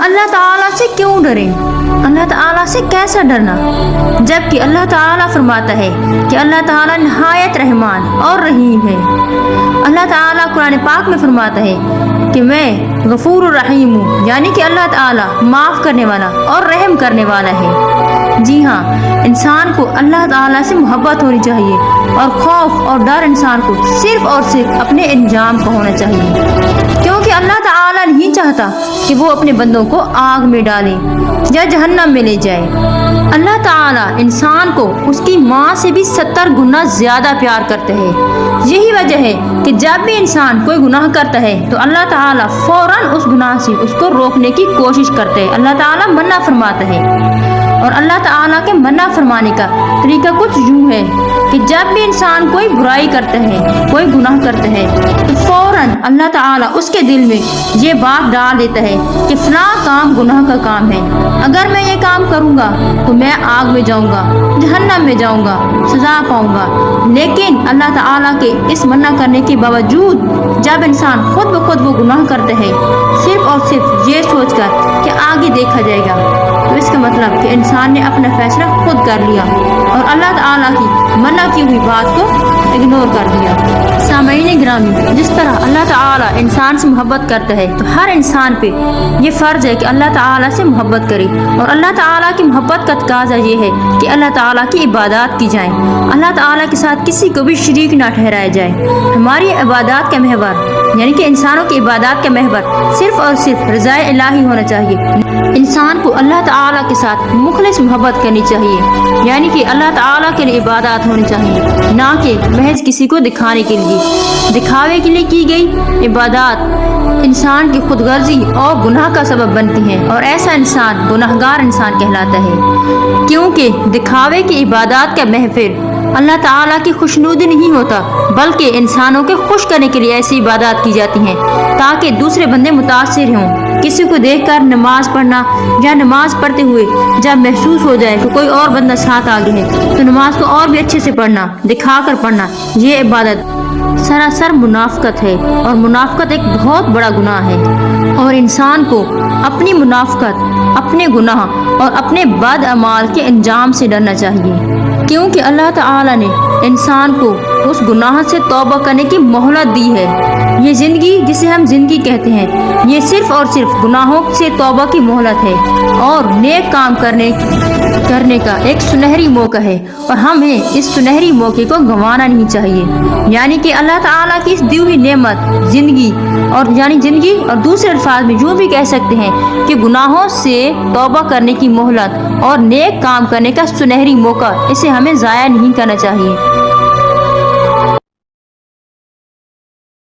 اللہ تعالیٰ سے کیوں ڈریں؟ اللہ تعالیٰ سے کیسا ڈرنا، جبکہ اللہ تعالیٰ فرماتا ہے کہ اللہ تعالیٰ نہایت رحمان اور رحیم ہے۔ اللہ تعالیٰ قرآن پاک میں فرماتا ہے کہ میں غفور الرحیم ہوں، یعنی کہ اللہ تعالیٰ معاف کرنے والا اور رحم کرنے والا ہے۔ جی ہاں، انسان کو اللہ تعالیٰ سے محبت ہونی چاہیے اور خوف اور ڈر انسان کو صرف اور صرف اپنے انجام کا ہونا چاہیے، کیونکہ اللہ تعالیٰ نہیں چاہتا کہ وہ اپنے بندوں کو آگ میں ڈالے یا جہنم میں لے جائے۔ اللہ تعالیٰ انسان کو اس کی ماں سے بھی 70 گنا زیادہ پیار کرتے ہیں۔ یہی وجہ ہے کہ جب بھی انسان کوئی گناہ کرتا ہے تو اللہ تعالیٰ فوراً اس گناہ سے اس کو روکنے کی کوشش کرتے ہیں۔ اللہ تعالیٰ منع فرماتا ہے، اور اللہ تعالیٰ کے منع فرمانے کا طریقہ کچھ یوں ہے کہ جب بھی انسان کوئی برائی کرتا ہے، کوئی گناہ کرتا ہے، تو فوراً اللہ تعالیٰ اس کے دل میں یہ بات ڈال دیتا ہے کہ فلاں کام گناہ کا کام ہے، اگر میں یہ کام کروں گا تو میں آگ میں جاؤں گا، جہنم میں جاؤں گا، سزا پاؤں گا۔ لیکن اللہ تعالیٰ کے اس منع کرنے کے باوجود جب انسان خود بخود وہ گناہ کرتا ہے، صرف اور صرف یہ سوچ کر کہ آگے دیکھا جائے گا، تو اس کا مطلب کہ انسان نے اپنا فیصلہ خود کر لیا اور اللہ تعالیٰ کی منع کی ہوئی بات کو اگنور کر دیا۔ سامعین گرامی، جس طرح اللہ تعالیٰ انسان سے محبت کرتا ہے تو ہر انسان پہ یہ فرض ہے کہ اللہ تعالیٰ سے محبت کرے، اور اللہ تعالیٰ کی محبت کا تقاضا یہ ہے کہ اللہ تعالیٰ کی عبادات کی جائیں، اللہ تعالیٰ کے ساتھ کسی کو بھی شریک نہ ٹھہرایا جائے۔ ہماری عبادات کا محور، یعنی کہ انسانوں کی عبادات کا محور صرف اور صرف رضا الہی ہونا چاہیے۔ انسان کو اللہ تعالیٰ کے ساتھ مخلص محبت کرنی چاہیے، یعنی کہ اللہ تعالیٰ کے لیے عبادات ہونی چاہیے، نہ کہ محض کسی کو دکھانے کے لیے۔ دکھاوے کے لیے کی گئی عبادات انسان کی خود غرضی اور گناہ کا سبب بنتی ہیں، اور ایسا انسان گناہگار انسان کہلاتا ہے، کیونکہ دکھاوے کی عبادات کا محور اللہ تعالیٰ کی خوشنودی نہیں ہوتا، بلکہ انسانوں کے خوش کرنے کے لیے ایسی عبادات کی جاتی ہیں تاکہ دوسرے بندے متاثر ہوں۔ کسی کو دیکھ کر نماز پڑھنا یا نماز پڑھتے ہوئے جب محسوس ہو جائے کہ کوئی اور بندہ ساتھ آگے ہے تو نماز کو اور بھی اچھے سے پڑھنا، دکھا کر پڑھنا، یہ عبادت سراسر منافقت ہے، اور منافقت ایک بہت بڑا گناہ ہے، اور انسان کو اپنی منافقت، اپنے گناہ اور اپنے بد اعمال کے انجام سے ڈرنا چاہیے، کیونکہ اللہ تعالیٰ نے انسان کو اس گناہ سے توبہ کرنے کی مہلت دی ہے۔ یہ زندگی جسے ہم زندگی کہتے ہیں، یہ صرف اور صرف گناہوں سے توبہ کی مہلت ہے اور نیک کام کرنے کا ایک سنہری موقع ہے، اور ہمیں اس سنہری موقع کو گنوانا نہیں چاہیے۔ یعنی کہ اللہ تعالیٰ کی اس دی ہوئی نعمت زندگی اور دوسرے الفاظ میں یوں بھی کہہ سکتے ہیں کہ گناہوں سے توبہ کرنے کی مہلت اور نیک کام کرنے کا سنہری موقع، اسے ہمیں ضائع نہیں کرنا چاہیے۔